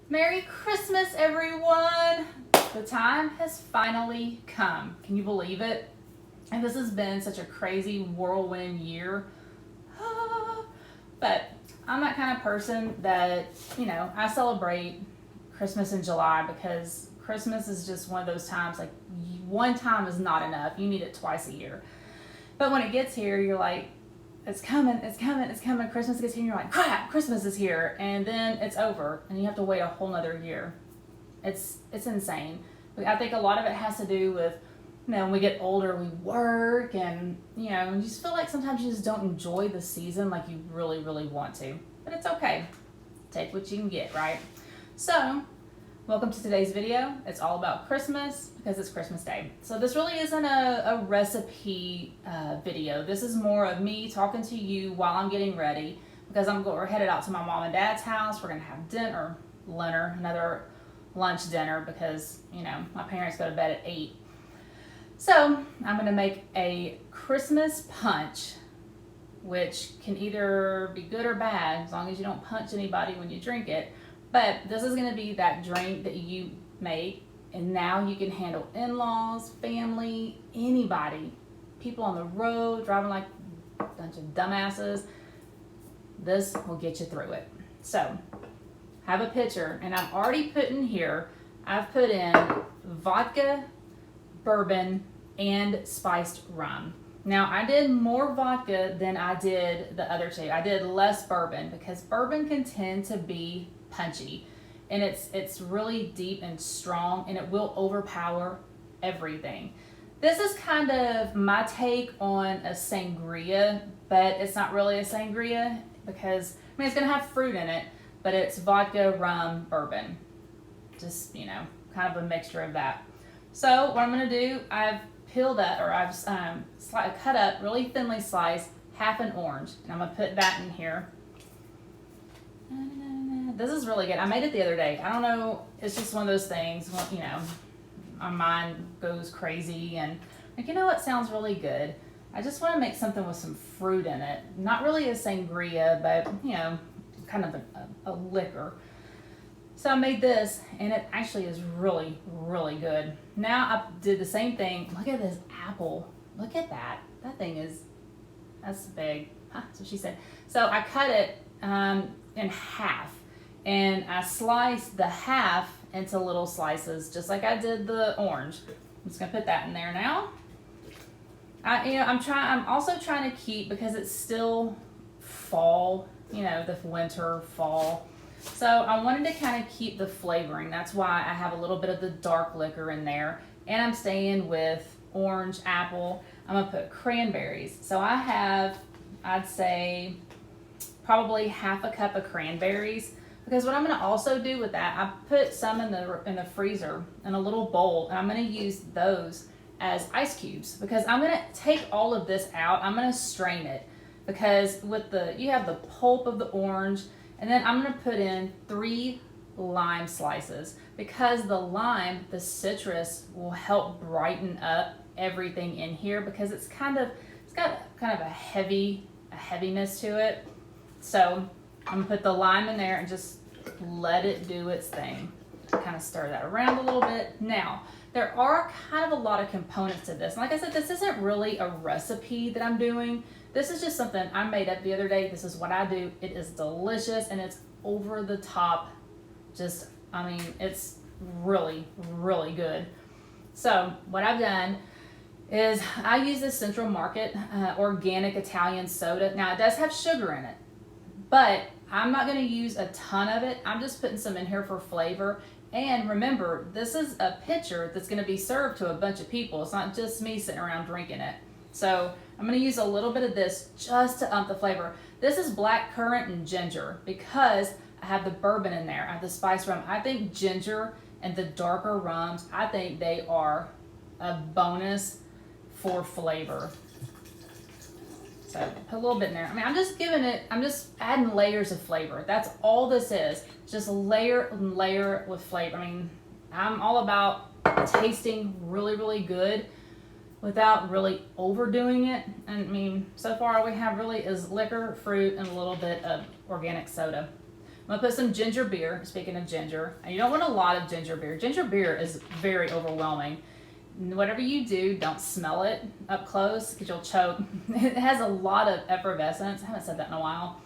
Merry Christmas, everyone! The time has finally come. Can you believe it? And this has been such a crazy whirlwind year. But I'm that kind of person that, I celebrate Christmas in July because Christmas is just one of those times, like, one time is not enough. You need it twice a year. But when it gets here, you're like, it's coming, it's coming, it's coming. Christmas gets here and you're like, crap, Christmas is here. And then it's over and you have to wait a whole nother year. It's insane. I think a lot of it has to do with, when we get older, we work and, you just feel like sometimes you just don't enjoy the season like you really, really want to. But it's okay. Take what you can get, right? So, welcome to today's video. It's all about Christmas because it's Christmas Day. So this really isn't a recipe video. This is more of me talking to you while I'm getting ready because we're headed out to my mom and dad's house. We're going to have dinner, another lunch dinner because, my parents go to bed at 8. So I'm going to make a Christmas punch, which can either be good or bad as long as you don't punch anybody when you drink it. But this is going to be that drink that you make, and now you can handle in-laws, family, anybody, people on the road driving like a bunch of dumbasses. This will get you through it. So, have a pitcher, and I've already put in here, I've put in vodka, bourbon, and spiced rum. Now, I did more vodka than I did the other two. I did less bourbon because bourbon can tend to be punchy, and it's really deep and strong, and it will overpower everything. This is kind of my take on a sangria, but it's not really a sangria because it's gonna have fruit in it, but it's vodka, rum, bourbon, just kind of a mixture of that. So what I'm gonna do, I've peeled up, or I've cut up really thinly sliced half an orange, and I'm gonna put that in here. This is really good. I made it the other day. I don't know, it's just one of those things, my mind goes crazy and like, what sounds really good? I just want to make something with some fruit in it. Not really a sangria, but, kind of a liquor. So I made this, and it actually is really, really good. Now I did the same thing. Look at this apple. Look at that. That's big. Huh, that's what she said. So I cut it in half. And I sliced the half into little slices, just like I did the orange. I'm just gonna put that in there now. I'm also trying to keep, because it's still fall, the winter, fall. So I wanted to kind of keep the flavoring. That's why I have a little bit of the dark liquor in there. And I'm staying with orange, apple. I'm gonna put cranberries. So I have, I'd say, probably half a cup of cranberries. Because what I'm going to also do with that, I put some in the freezer in a little bowl, and I'm going to use those as ice cubes. Because I'm going to take all of this out. I'm going to strain it because you have the pulp of the orange, and then I'm going to put in 3 lime slices because the lime, the citrus, will help brighten up everything in here because it's got kind of a heaviness to it. So I'm gonna put the lime in there and just let it do its thing. Kind of stir that around a little bit. Now, there are kind of a lot of components to this. And like I said, this isn't really a recipe that I'm doing. This is just something I made up the other day. This is what I do. It is delicious and it's over the top. It's really, really good. So what I've done is I use this Central Market organic Italian soda. Now, it does have sugar in it, but I'm not going to use a ton of it. I'm just putting some in here for flavor. And remember, this is a pitcher that's going to be served to a bunch of people. It's not just me sitting around drinking it. So I'm going to use a little bit of this just to up the flavor. This is black currant and ginger because I have the bourbon in there. I have the spiced rum. I think ginger and the darker rums, I think they are a bonus for flavor. So put a little bit in there. I'm just adding layers of flavor. That's all this is. Just layer and layer with flavor. I'm all about tasting really, really good without really overdoing it. And so far all we have really is liquor, fruit, and a little bit of organic soda. I'm gonna put some ginger beer, speaking of ginger. And you don't want a lot of ginger beer. Ginger beer is very overwhelming. Whatever you do, don't smell it up close because you'll choke. It has a lot of effervescence. I haven't said that in a while.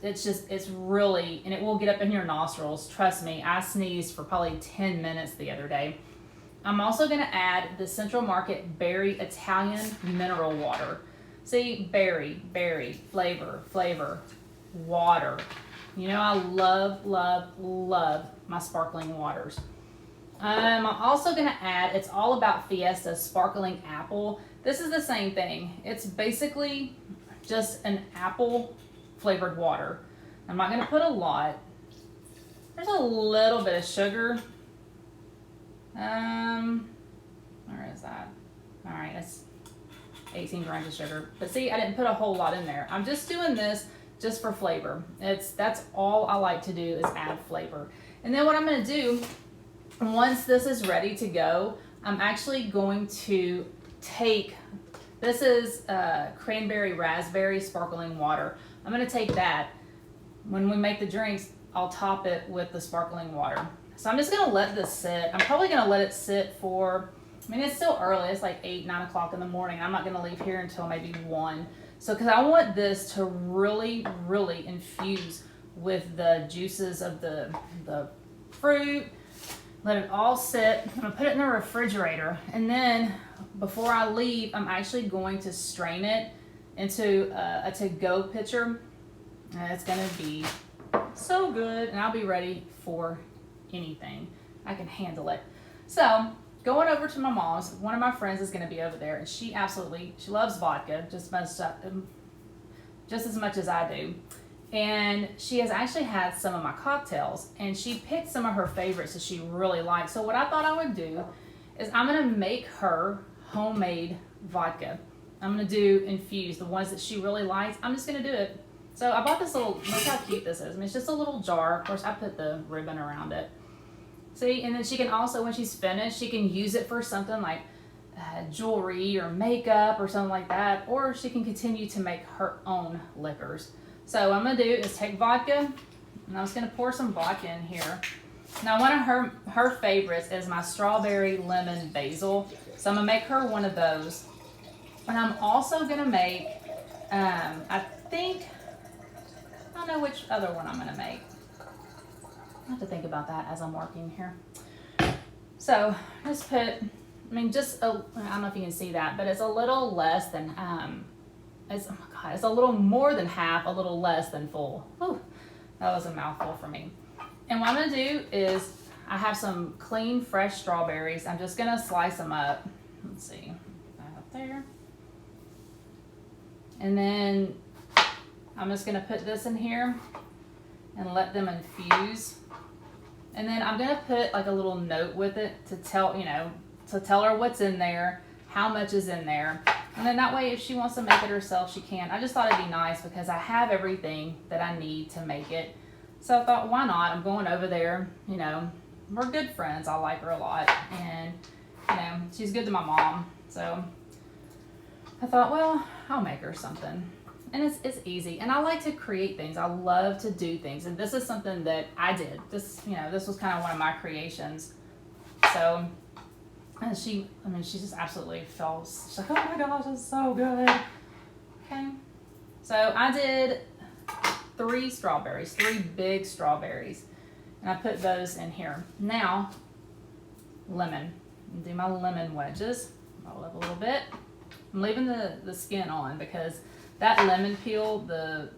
It's really, and it will get up in your nostrils. Trust me, I sneezed for probably 10 minutes the other day. I'm also gonna add the Central Market Berry Italian Mineral Water. See, berry, flavor, water. You know, I love my sparkling waters. I'm also gonna add, it's all about Fiesta Sparkling Apple. This is the same thing. It's basically just an apple flavored water. I'm not gonna put a lot. There's a little bit of sugar. Where is that? All right, that's 18 grams of sugar. But see, I didn't put a whole lot in there. I'm just doing this just for flavor. That's all I like to do is add flavor. And then what I'm gonna do, once this is ready to go, I'm actually going to take, this is cranberry raspberry sparkling water. I'm gonna take that. When we make the drinks, I'll top it with the sparkling water. So I'm just gonna let this sit. I'm probably gonna let it sit for, I mean, it's still early. It's like 8, 9 o'clock in the morning. I'm not gonna leave here until maybe 1. So, cause I want this to really infuse with the juices of the fruit. Let it all sit. I'm gonna put it in the refrigerator. And then before I leave, I'm actually going to strain it into a to-go pitcher. And it's gonna be so good, and I'll be ready for anything. I can handle it. So, going over to my mom's, one of my friends is gonna be over there, and she loves vodka just as much as I do. And she has actually had some of my cocktails, and she picked some of her favorites that she really likes. So what I thought I would do is I'm gonna make her homemade vodka. I'm gonna do infused, the ones that she really likes. I'm just gonna do it. So I bought this little, look how cute this is. I mean, it's just a little jar. Of course, I put the ribbon around it. See, and then she can also, when she's finished, she can use it for something like jewelry or makeup or something like that, or she can continue to make her own liquors. So what I'm gonna do is take vodka, and I'm just gonna pour some vodka in here. Now one of her favorites is my strawberry lemon basil. So I'm gonna make her one of those. And I'm also gonna make, I don't know which other one I'm gonna make. I have to think about that as I'm working here. So just put, I don't know if you can see that, but it's a little less than, it's a little more than half, a little less than full. Whew, that was a mouthful for me. And what I'm gonna do is, I have some clean, fresh strawberries. I'm just gonna slice them up. Let's see, get that up there. And then I'm just gonna put this in here and let them infuse. And then I'm gonna put like a little note with it to tell her what's in there, how much is in there. And then that way, if she wants to make it herself, she can. I just thought it'd be nice because I have everything that I need to make it. So I thought, why not? I'm going over there, we're good friends. I like her a lot. And, she's good to my mom. So I thought, well, I'll make her something. And it's easy. And I like to create things. I love to do things. And this is something that I did. This was kind of one of my creations. So, and she just absolutely she's like, oh my gosh, it's so good. Okay. So I did 3 big strawberries. And I put those in here. Now, lemon. Do my lemon wedges. Roll up a little bit. I'm leaving the skin on because that lemon peel, you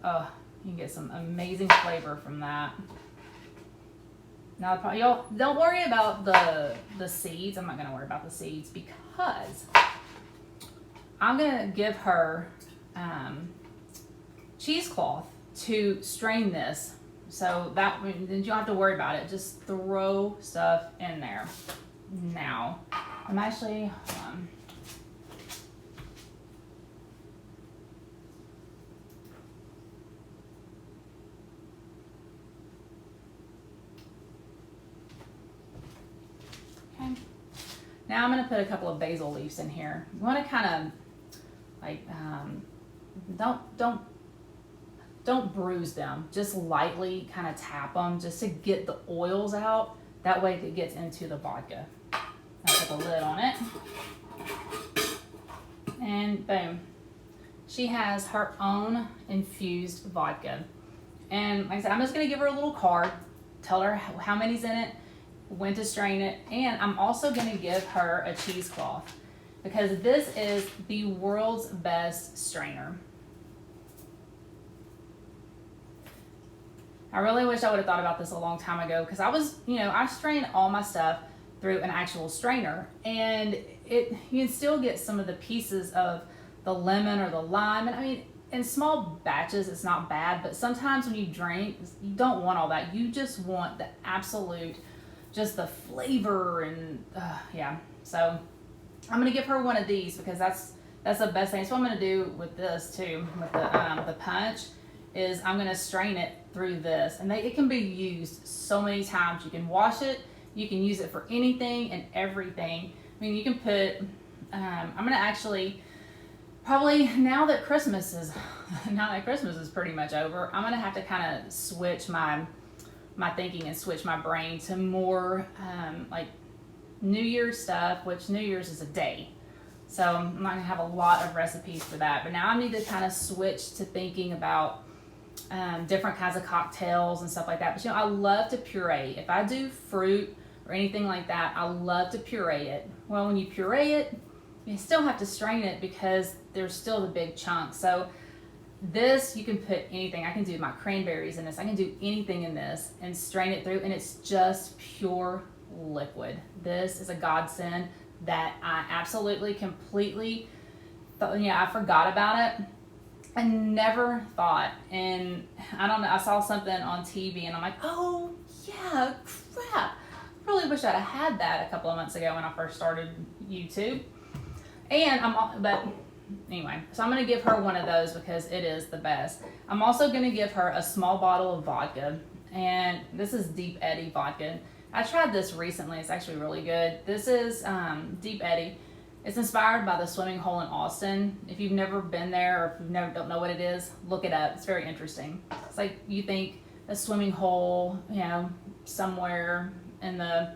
can get some amazing flavor from that. Now, y'all don't worry about the seeds. I'm not gonna worry about the seeds because I'm gonna give her cheesecloth to strain this. So then you don't have to worry about it. Just throw stuff in there. Now, I'm actually, hold on. Okay. Now I'm going to put a couple of basil leaves in here. You want to kind of like, don't don't bruise them. Just lightly kind of tap them just to get the oils out. That way it gets into the vodka. I'll put the lid on it. And boom. She has her own infused vodka. And like I said, I'm just going to give her a little card, tell her how many's in it, when to strain it, and I'm also going to give her a cheesecloth because this is the world's best strainer. I really wish I would have thought about this a long time ago because I strain all my stuff through an actual strainer, and you can still get some of the pieces of the lemon or the lime, and I mean, in small batches it's not bad, but sometimes when you drink, you don't want all that. You just want the absolute, just the flavor, and yeah. So I'm gonna give her one of these because that's the best thing. So what I'm gonna do with this too, with the punch, is I'm gonna strain it through this, and it can be used so many times. You can wash it, you can use it for anything and everything. I mean, you can put, I'm gonna actually, probably now that Christmas is pretty much over, I'm gonna have to kind of switch my thinking and switch my brain to more like New Year's stuff, which New Year's is a day. So I'm not gonna have a lot of recipes for that, but now I need to kind of switch to thinking about different kinds of cocktails and stuff like that. But I love to puree. If I do fruit or anything like that, I love to puree it. Well, when you puree it, you still have to strain it because there's still the big chunks. So this, you can put anything. I can do my cranberries in this. I can do anything in this and strain it through, and it's just pure liquid. This is a godsend that I absolutely, completely, I forgot about it. I never thought, and I don't know, I saw something on TV and I'm like, oh yeah, crap. Really wish I'd have had that a couple of months ago when I first started YouTube. But anyway, so I'm gonna give her one of those because it is the best. I'm also gonna give her a small bottle of vodka, and this is Deep Eddy vodka. I tried this recently, it's actually really good. This is Deep Eddy. It's inspired by the swimming hole in Austin. If you've never been there, or if you don't know what it is, look it up. It's very interesting. It's like you think a swimming hole, somewhere in the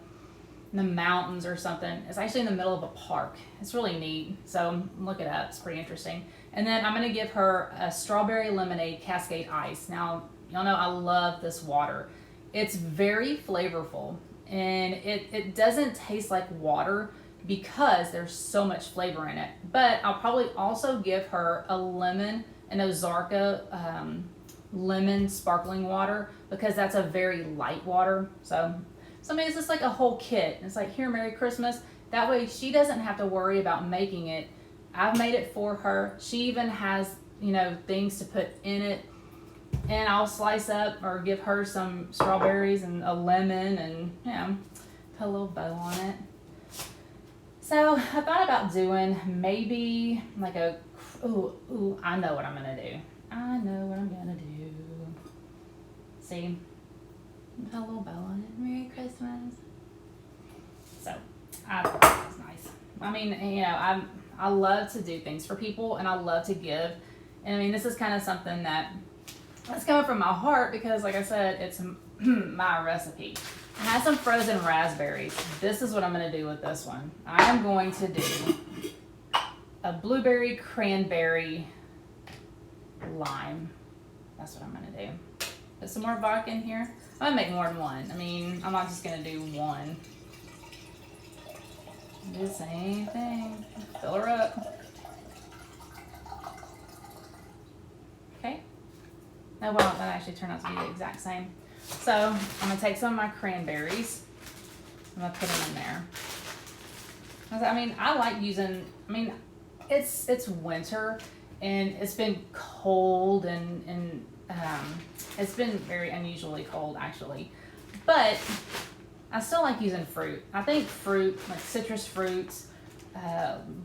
mountains or something. It's actually in the middle of a park. It's really neat. So look it up. It's pretty interesting. And then I'm gonna give her a strawberry lemonade Cascade Ice. Now, y'all know I love this water. It's very flavorful, and it doesn't taste like water because there's so much flavor in it. But I'll probably also give her a lemon, an Ozarka lemon sparkling water, because that's a very light water. So I mean, it's just like a whole kit. It's like, here, Merry Christmas. That way she doesn't have to worry about making it. I've made it for her. She even has, things to put in it. And I'll slice up or give her some strawberries and a lemon and, put a little bow on it. So I thought about doing maybe like I know what I'm going to do. I know what I'm going to do. See? Put a little bow on it. Merry Christmas. So I thought that was nice. I mean, I love to do things for people, and I love to give. And I mean, this is kind of something that's coming from my heart because, like I said, it's my recipe. I have some frozen raspberries. This is what I'm going to do with this one. I am going to do a blueberry cranberry lime. That's what I'm going to do. Put some more vodka in here. I'm going to make more than one. I mean, I'm not just going to do one. Do the same thing. Fill her up. Okay. No, well, that actually turned out to be the exact same. So I'm going to take some of my cranberries. I'm going to put them in there. I mean, I like using, it's winter and it's been cold and it's been very unusually cold actually. But I still like using fruit. I think fruit, like citrus fruits,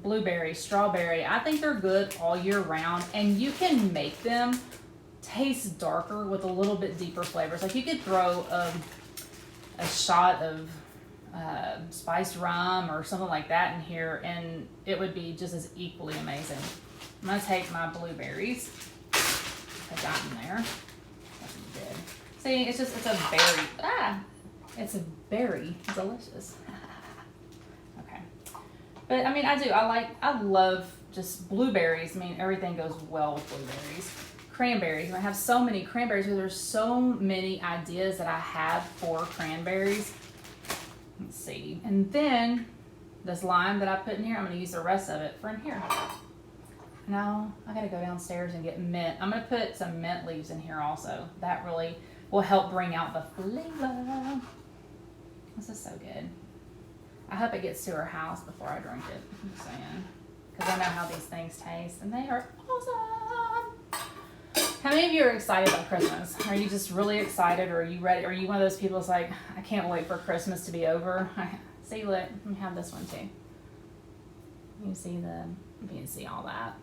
blueberry, strawberry, I think they're good all year round, and you can make them taste darker with a little bit deeper flavors. Like you could throw a shot of spiced rum or something like that in here, and it would be just as equally amazing. I'm gonna take my blueberries have gotten there. That's good. See, it's a berry. It's a berry delicious. Okay. But I mean, I love just blueberries. I mean, everything goes well with blueberries. Cranberries. I have so many cranberries because there's so many ideas that I have for cranberries. Let's see. And then this lime that I put in here, I'm going to use the rest of it for in here. Now I got to go downstairs and get mint. I'm going to put some mint leaves in here also. That really will help bring out the flavor. This is so good. I hope it gets to her house before I drink it. I'm just saying. Because I know how these things taste and they are awesome. How many of you are excited about Christmas? Are you just really excited, or are you ready? Are you one of those people that's like, I can't wait for Christmas to be over? See, look, let me have this one too. You can see all that.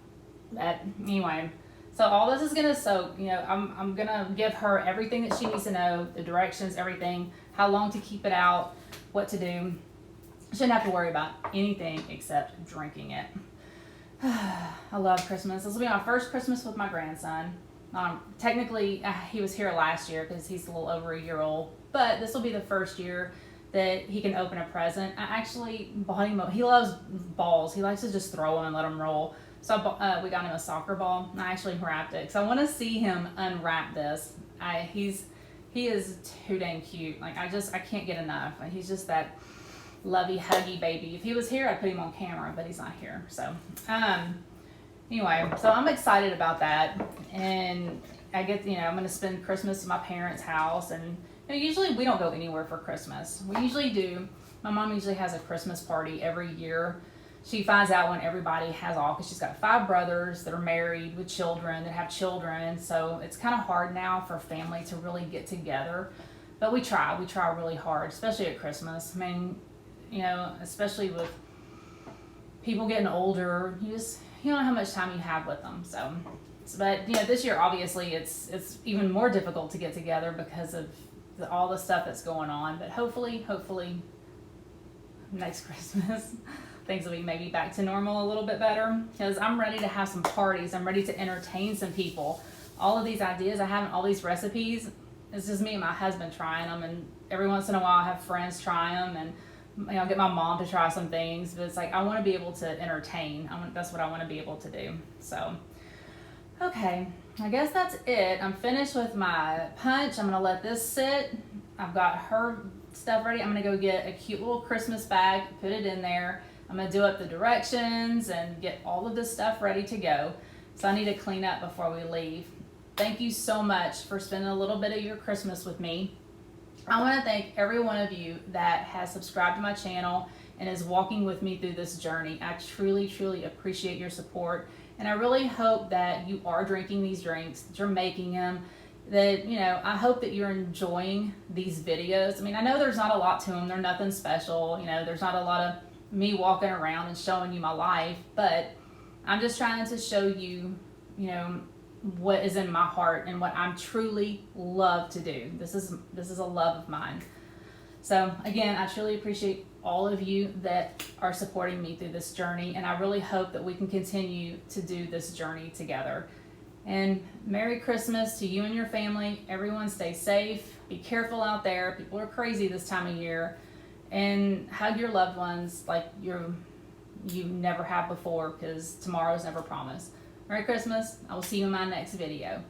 But anyway, so all this is gonna soak. You know, I'm gonna give her everything that she needs to know, the directions, everything, how long to keep it out, what to do. Shouldn't have to worry about anything except drinking it. I love Christmas. This will be my first Christmas with my grandson. Technically, he was here last year because he's a little over a year old, but this will be the first year that he can open a present. I actually bought him he loves balls. He likes to just throw them and let them roll. So we got him a soccer ball. I actually wrapped it because I want to see him unwrap this. He is too dang cute. Like I can't get enough. He's just that lovey huggy baby. If he was here, I'd put him on camera, but he's not here. So anyway, so I'm excited about that, and I get, I'm going to spend Christmas at my parents' house, and usually we don't go anywhere for Christmas. We usually do. My mom usually has a Christmas party every year. She finds out when everybody has off because she's got 5 brothers that are married with children, that have children, so it's kind of hard now for family to really get together, but we try really hard, especially at Christmas. I mean, especially with people getting older, you don't know how much time you have with them. So but this year obviously it's even more difficult to get together because of all the stuff that's going on. But hopefully next Christmas things will be maybe back to normal a little bit better, because I'm ready to have some parties. I'm ready to entertain some people. All of these ideas I have, all these recipes, it's just me and my husband trying them, and every once in a while I have friends try them, and I'll get my mom to try some things. But it's like I want to be able to entertain. That's what I want to be able to do. So okay, I guess that's it. I'm finished with my punch. I'm gonna let this sit. I've got her stuff ready. I'm gonna go get a cute little Christmas bag, put it in there. I'm gonna do up the directions and get all of this stuff ready to go. So I need to clean up before we leave. Thank you so much for spending a little bit of your Christmas with me. I want to thank every one of you that has subscribed to my channel and is walking with me through this journey. I truly, truly appreciate your support. And I really hope that you are drinking these drinks, that you're making them, that, I hope that you're enjoying these videos. I mean, I know there's not a lot to them. They're nothing special. There's not a lot of me walking around and showing you my life, but I'm just trying to show you, what is in my heart and what I'm truly love to do. This is a love of mine. So again, I truly appreciate all of you that are supporting me through this journey, and I really hope that we can continue to do this journey together. And Merry Christmas to you and your family. Everyone stay safe, be careful out there. People are crazy this time of year, and hug your loved ones like you never have before, because tomorrow's never promised. Merry Christmas. I will see you in my next video.